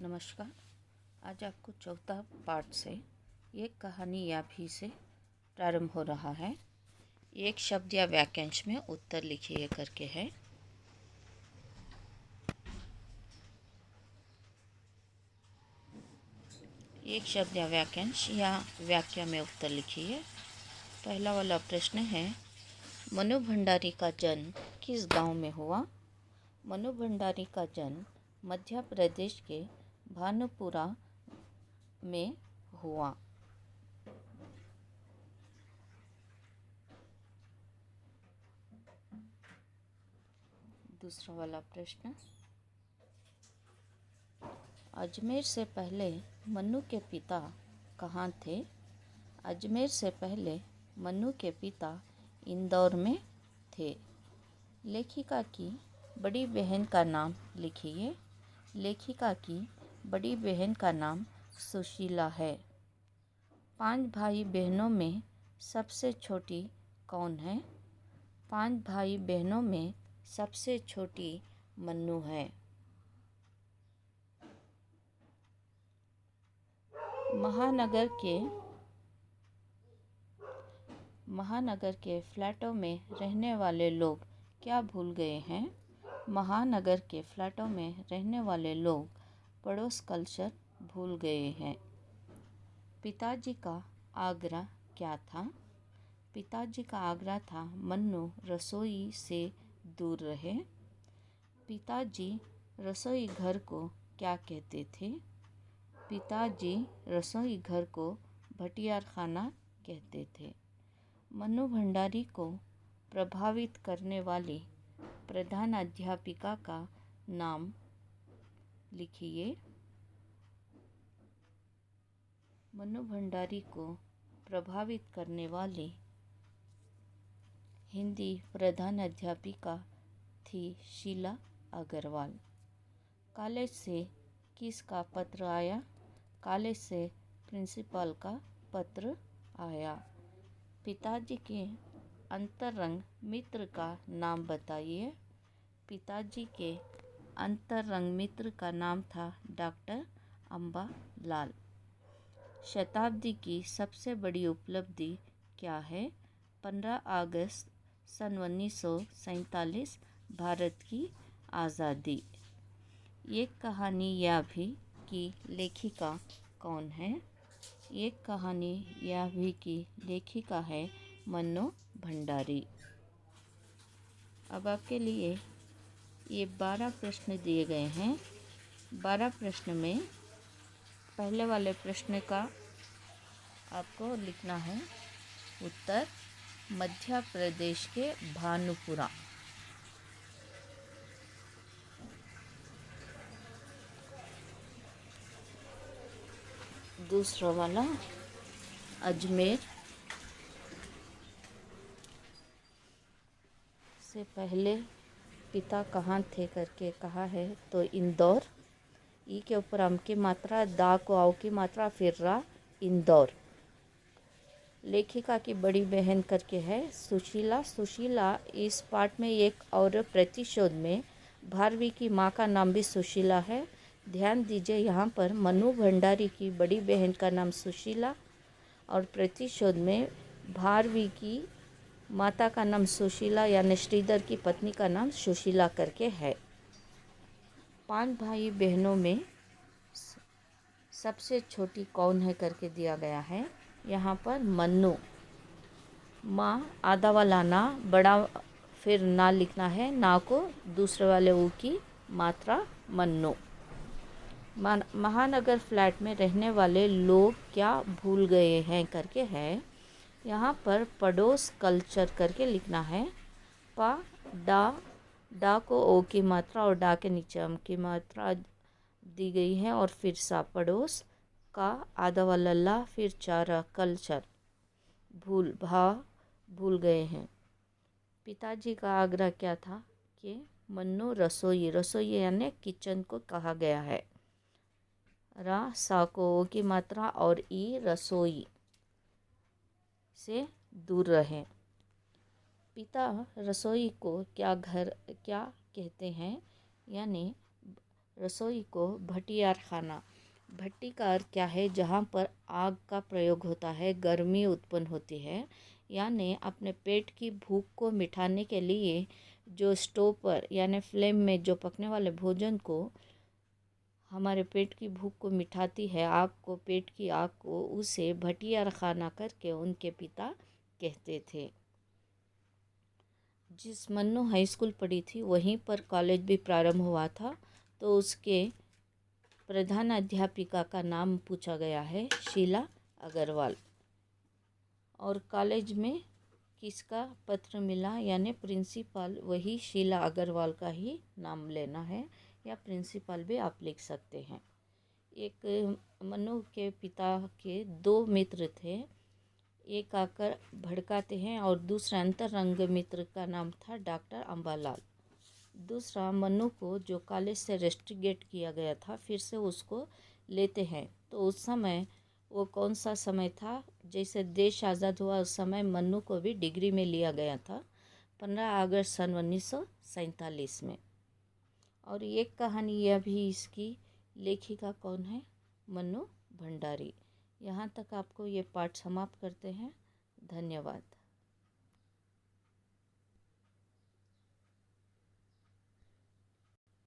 नमस्कार। आज आपको चौथा पार्ट से एक कहानी या भी से प्रारंभ हो रहा है। एक शब्द या वाक्यांश में उत्तर लिखिए करके है। एक शब्द या वाक्यांश या वाक्य में उत्तर लिखिए। पहला वाला प्रश्न है, मनु भंडारी का जन्म किस गांव में हुआ? मनु भंडारी का जन्म मध्य प्रदेश के भानुपुरा में हुआ। दूसरा वाला प्रश्न, अजमेर से पहले मन्नू के पिता कहाँ थे? अजमेर से पहले मन्नू के पिता इंदौर में थे। लेखिका की बड़ी बहन का नाम लिखिए। लेखिका की बड़ी बहन का नाम सुशीला है। 5 भाई बहनों में सबसे छोटी कौन है? 5 भाई बहनों में सबसे छोटी मन्नू है। महानगर के फ्लैटों में रहने वाले लोग क्या भूल गए हैं? महानगर के फ्लैटों में रहने वाले लोग पड़ोस कल्चर भूल गए हैं। पिताजी का आग्रह क्या था? पिताजी का आग्रह था मन्नू रसोई से दूर रहे। पिताजी रसोई घर को क्या कहते थे? पिताजी रसोई घर को भटियार खाना कहते थे। मनु भंडारी को प्रभावित करने वाली प्रधान अध्यापिका का नाम लिखिए। मनु भंडारी को प्रभावित करने वाली हिंदी प्रधान अध्यापिका थी शीला अग्रवाल। कॉलेज से किसका पत्र आया? कॉलेज से प्रिंसिपल का पत्र आया। पिताजी के अंतरंग मित्र का नाम बताइए। पिताजी के अंतरंग मित्र का नाम था डॉक्टर अम्बालाल। शताब्दी की सबसे बड़ी उपलब्धि क्या है? 15 अगस्त सन 1947 भारत की आज़ादी। एक कहानी या भी की लेखिका कौन है? एक कहानी या भी की लेखिका है मन्नू भंडारी। अब आपके लिए ये 12 प्रश्न दिए गए हैं। 12 प्रश्न में पहले वाले प्रश्न का आपको लिखना है उत्तर मध्य प्रदेश के भानुपुरा। दूसरा वाला अजमेर से पहले पिता कहाँ थे करके कहा है तो इंदौर। ई के ऊपर अम की मात्रा, दा को आओ की मात्रा, फिर रा, इंदौर। लेखिका की बड़ी बहन करके है सुशीला। सुशीला इस पार्ट में एक और प्रतिशोध में भारवी की माँ का नाम भी सुशीला है। ध्यान दीजिए, यहाँ पर मनु भंडारी की बड़ी बहन का नाम सुशीला और प्रतिशोध में भारवी की माता का नाम सुशीला यानी श्रीधर की पत्नी का नाम सुशीला करके है। 5 भाई बहनों में सबसे छोटी कौन है करके दिया गया है। यहाँ पर मन्नू, माँ आधा वाला ना बड़ा फिर ना लिखना है, ना को दूसरे वाले ऊ की मात्रा मन्नू। महानगर फ्लैट में रहने वाले लोग क्या भूल गए हैं करके है। यहाँ पर पड़ोस कल्चर करके लिखना है। पा डा को ओ की मात्रा और डा के नीचे अम की मात्रा दी गई है और फिर सा पड़ोस का आधा वाला ला फिर चारा कल्चर भूल गए हैं। पिताजी का आग्रह क्या था कि मन्नू रसोई यानी किचन को कहा गया है। रा सा को ओ की मात्रा और ई रसोई से दूर रहें। पिता रसोई को क्या कहते हैं यानी रसोई को भटियार खाना। भट्टी का अर्थ क्या है? जहाँ पर आग का प्रयोग होता है, गर्मी उत्पन्न होती है। यानी अपने पेट की भूख को मिटाने के लिए जो स्टोव पर यानी फ्लेम में जो पकने वाले भोजन को हमारे पेट की भूख को मिटाती है, आग को, पेट की आग को, उसे भटियार खाना करके उनके पिता कहते थे। जिस मन्नू हाई स्कूल पढ़ी थी वहीं पर कॉलेज भी प्रारंभ हुआ था, तो उसके प्रधान अध्यापिका का नाम पूछा गया है शीला अग्रवाल। और कॉलेज में किसका पत्र मिला, यानी प्रिंसिपल वही शीला अग्रवाल का ही नाम लेना है, या प्रिंसिपल भी आप लिख सकते हैं। एक मनु के पिता के दो मित्र थे, एक आकर भड़काते हैं और दूसरा अंतरंग मित्र का नाम था डॉक्टर अम्बालाल। दूसरा मनु को जो कॉलेज से रेस्ट्रिगेट किया गया था, फिर से उसको लेते हैं। तो उस समय वो कौन सा समय था? जैसे देश आज़ाद हुआ उस समय मन्नू को भी डिग्री में लिया गया था, 15 अगस्त सन 1947 में। और एक कहानी यह भी, इसकी लेखिका कौन है? मन्नू भंडारी। यहाँ तक आपको ये पाठ समाप्त करते हैं। धन्यवाद।